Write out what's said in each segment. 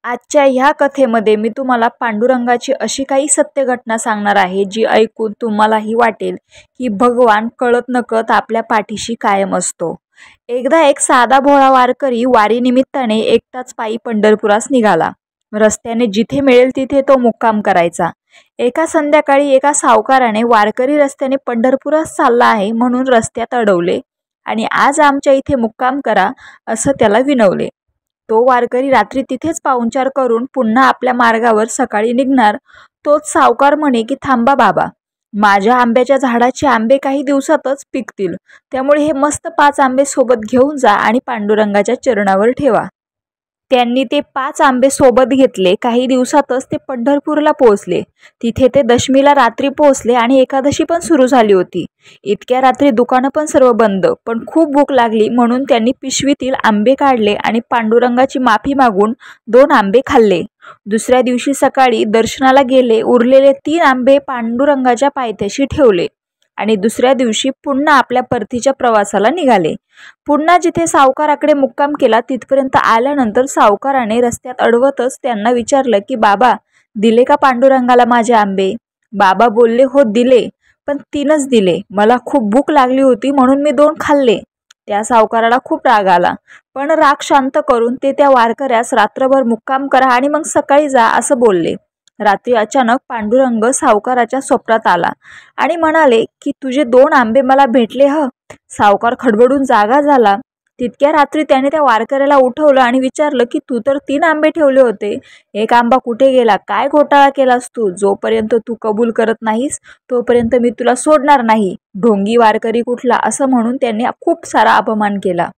आजच्या ह्या कथेमध्ये मी तुम्हाला पांडुरंगाची अशी काही सत्य घटना सांगणार आहे जी ऐकून तुम्हालाही वाटेल की भगवान कळत नकळत आपल्या पाठीशी कायम असतो. एकदा एक साधा भोळा वारकरी वारीनिमित्ताने एकटाच पायी पंढरपुरास निघाला. रस्त्याने जिथे मिळेल तिथे तो मुक्काम करायचा. एका संध्याकाळी एका सावकाराने वारकरी रस्त्याने पंढरपुरास चालला आहे म्हणून रस्त्यात अडवले आणि आज आमच्या इथे मुक्काम करा असं त्याला विनवले. तो वारकरी रात्री तिथेच पाहुणचार करून पुन्हा आपल्या मार्गावर सकाळी निघणार. तोच सावकार म्हणे की थांबा बाबा, माझ्या आंब्याच्या झाडाचे आंबे काही दिवसातच पिकतील, त्यामुळे हे मस्त 5 आंबे सोबत घेऊन जा आणि पांडुरंगाच्या चरणावर ठेवा. त्यांनी ते 5 आंबे सोबत घेतले. काही दिवसातच ते पंढरपूरला पोहोचले. तिथे ते दशमीला रात्री पोहोचले आणि एकादशी पण सुरू झाली होती. इतक्या रात्री दुकानं पण सर्व बंद. पण खूप भूक लागली म्हणून त्यांनी पिशवीतील आंबे काढले आणि पांडुरंगाची माफी मागून 2 आंबे खाल्ले. दुसऱ्या दिवशी सकाळी दर्शनाला गेले. उरलेले 3 आंबे पांडुरंगाच्या पायथ्याशी ठेवले आणि दुसऱ्या दिवशी पुन्हा आपल्या परतीच्या प्रवासाला निघाले. पुन्हा जिथे सावकाराकडे मुक्काम केला तिथपर्यंत आल्यानंतर सावकाराने रस्त्यात अडवतच त्यांना विचारलं की बाबा, दिले का पांडुरंगाला माझे आंबे? बाबा बोलले, हो दिले, पण 3च दिले. मला खूप भूक लागली होती म्हणून मी 2 खाल्ले. त्या सावकाराला खूप राग आला, पण राग शांत करून ते त्या वारकऱ्यास रात्रभर मुक्काम करा आणि मग सकाळी जा असं बोलले. रात्री अचानक पांडुरंग सावकाराच्या स्वप्नात आला आणि म्हणाले की तुझे 2 आंबे मला भेटले ह. सावकार खडबडून जागा झाला. तितक्या रात्री त्याने त्या वारकऱ्याला उठवलं आणि विचारलं की तू तर 3 आंबे ठेवले होते, 1 आंबा कुठे गेला? काय घोटाळा केलास तू? जोपर्यंत तू कबूल करत नाहीस तोपर्यंत मी तुला सोडणार नाही. ढोंगी वारकरी कुठला, असं म्हणून त्यांनी खूप सारा अपमान केला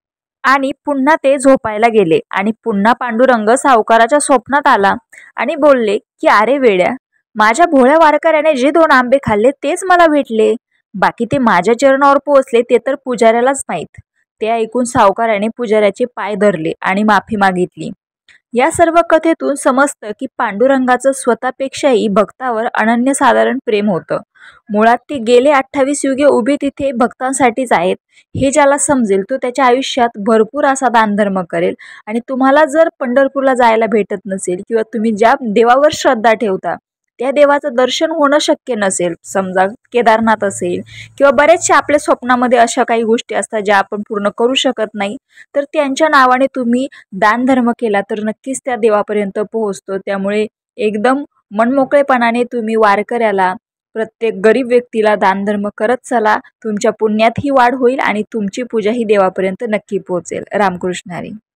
आणि पुन्हा ते झोपायला गेले. आणि पुन्हा पांडुरंग सावकाराच्या स्वप्नात आला आणि बोलले की अरे वेड्या, माझ्या भोळ्या वारकऱ्याने जे 2 आंबे खाल्ले तेच मला भेटले, बाकी ते माझ्या चरणावर पोहोचले ते तर पुजाऱ्यालाच माहीत. ते ऐकून सावकाराने पुजाऱ्याचे पाय धरले आणि माफी मागितली. या सर्व कथेतून समजतं की पांडुरंगाचं स्वतःपेक्षाही भक्तावर अनन्यसाधारण प्रेम होतं. मुळात ते गेले 28 युगे उभे तिथे भक्तांसाठीच आहेत. हे ज्याला समजेल तो त्याच्या आयुष्यात भरपूर असा दानधर्म करेल. आणि तुम्हाला जर पंढरपूरला जायला भेटत नसेल किंवा तुम्ही ज्या देवावर श्रद्धा ठेवता त्या देवाचं दर्शन होणं शक्य नसेल, समजा केदारनाथ असेल किंवा बरेचसे आपल्या स्वप्नामध्ये अशा काही गोष्टी असतात ज्या आपण पूर्ण करू शकत नाही, तर त्यांच्या नावाने तुम्ही दानधर्म केला तर नक्कीच त्या देवापर्यंत पोहोचतो. त्यामुळे एकदम मनमोकळेपणाने तुम्ही वारकऱ्याला, प्रत्येक गरीब व्यक्तीला दानधर्म करत चला. तुमच्या पुण्यातही वाढ होईल आणि तुमची पूजा ही देवापर्यंत नक्की पोहोचेल. रामकृष्ण हरी.